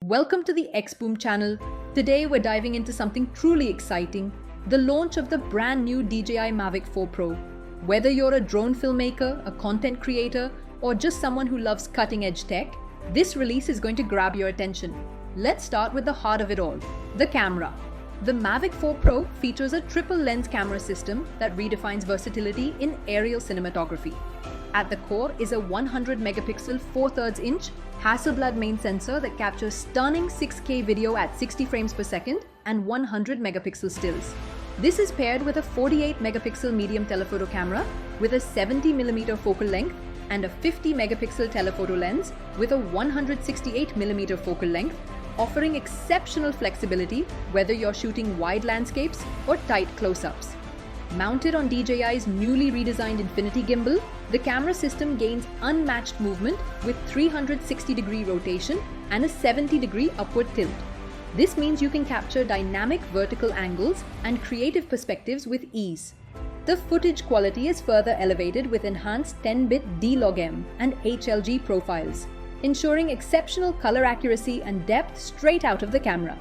Welcome to the XBoom channel. Today we're diving into something truly exciting, the launch of the brand new DJI Mavic 4 Pro. Whether you're a drone filmmaker, a content creator, or just someone who loves cutting-edge tech, this release is going to grab your attention. Let's start with the heart of it all, the camera. The Mavic 4 Pro features a triple lens camera system that redefines versatility in aerial cinematography. At the core is a 100 megapixel 4/3 inch Hasselblad main sensor that captures stunning 6K video at 60 frames per second and 100 megapixel stills. This is paired with a 48 megapixel medium telephoto camera with a 70mm focal length and a 50 megapixel telephoto lens with a 168mm focal length, offering exceptional flexibility whether you're shooting wide landscapes or tight close-ups. Mounted on DJI's newly redesigned Infinity gimbal, the camera system gains unmatched movement with 360-degree rotation and a 70-degree upward tilt. This means you can capture dynamic vertical angles and creative perspectives with ease. The footage quality is further elevated with enhanced 10-bit D-Log-M and HLG profiles, ensuring exceptional color accuracy and depth straight out of the camera.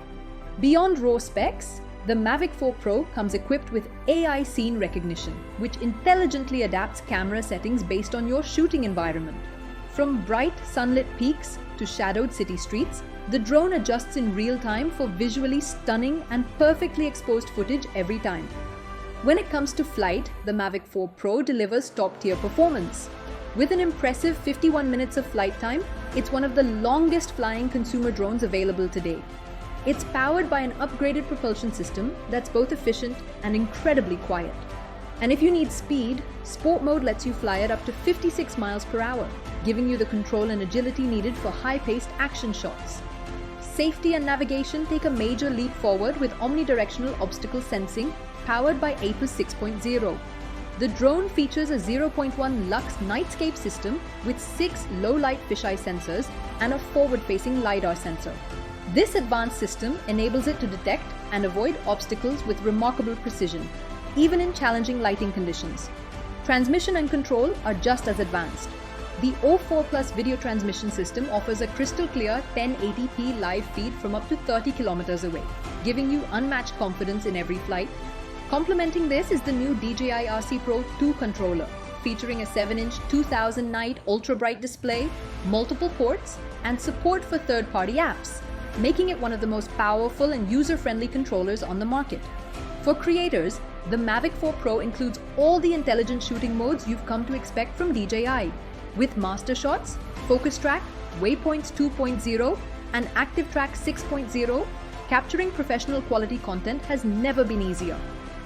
Beyond raw specs, the Mavic 4 Pro comes equipped with AI scene recognition, which intelligently adapts camera settings based on your shooting environment. From bright sunlit peaks to shadowed city streets, the drone adjusts in real time for visually stunning and perfectly exposed footage every time. When it comes to flight, the Mavic 4 Pro delivers top-tier performance. With an impressive 51 minutes of flight time, it's one of the longest flying consumer drones available today. It's powered by an upgraded propulsion system that's both efficient and incredibly quiet. And if you need speed, Sport Mode lets you fly at up to 56 miles per hour, giving you the control and agility needed for high-paced action shots. Safety and navigation take a major leap forward with omnidirectional obstacle sensing powered by APUS 6.0. The drone features a 0.1 lux nightscape system with 6 low-light fisheye sensors and a forward-facing LiDAR sensor. This advanced system enables it to detect and avoid obstacles with remarkable precision, even in challenging lighting conditions. Transmission and control are just as advanced. The O4 Plus video transmission system offers a crystal clear 1080p live feed from up to 30 kilometers away, giving you unmatched confidence in every flight. Complementing this is the new DJI RC Pro 2 controller, featuring a 7-inch 2000 nit ultra-bright display, multiple ports, and support for third-party apps, making it one of the most powerful and user-friendly controllers on the market. For creators, the Mavic 4 Pro includes all the intelligent shooting modes you've come to expect from DJI, with Master Shots, Focus Track, Waypoints 2.0, and Active Track 6.0. Capturing professional quality content has never been easier.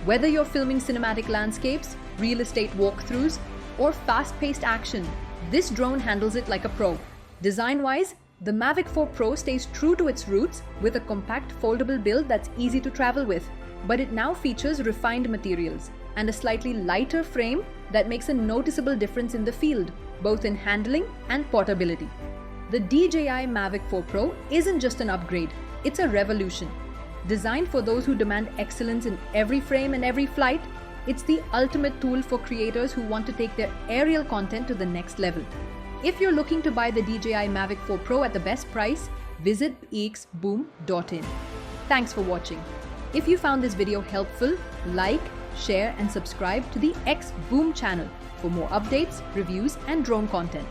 Whether you're filming cinematic landscapes, real estate walkthroughs, or fast-paced action, this drone handles it like a pro. Design-wise, the Mavic 4 Pro stays true to its roots with a compact foldable build that's easy to travel with, but it now features refined materials and a slightly lighter frame that makes a noticeable difference in the field, both in handling and portability. The DJI Mavic 4 Pro isn't just an upgrade, it's a revolution. Designed for those who demand excellence in every frame and every flight, it's the ultimate tool for creators who want to take their aerial content to the next level. If you're looking to buy the DJI Mavic 4 Pro at the best price, visit xboom.in. Thanks for watching. If you found this video helpful, like, share and subscribe to the XBoom channel for more updates, reviews and drone content.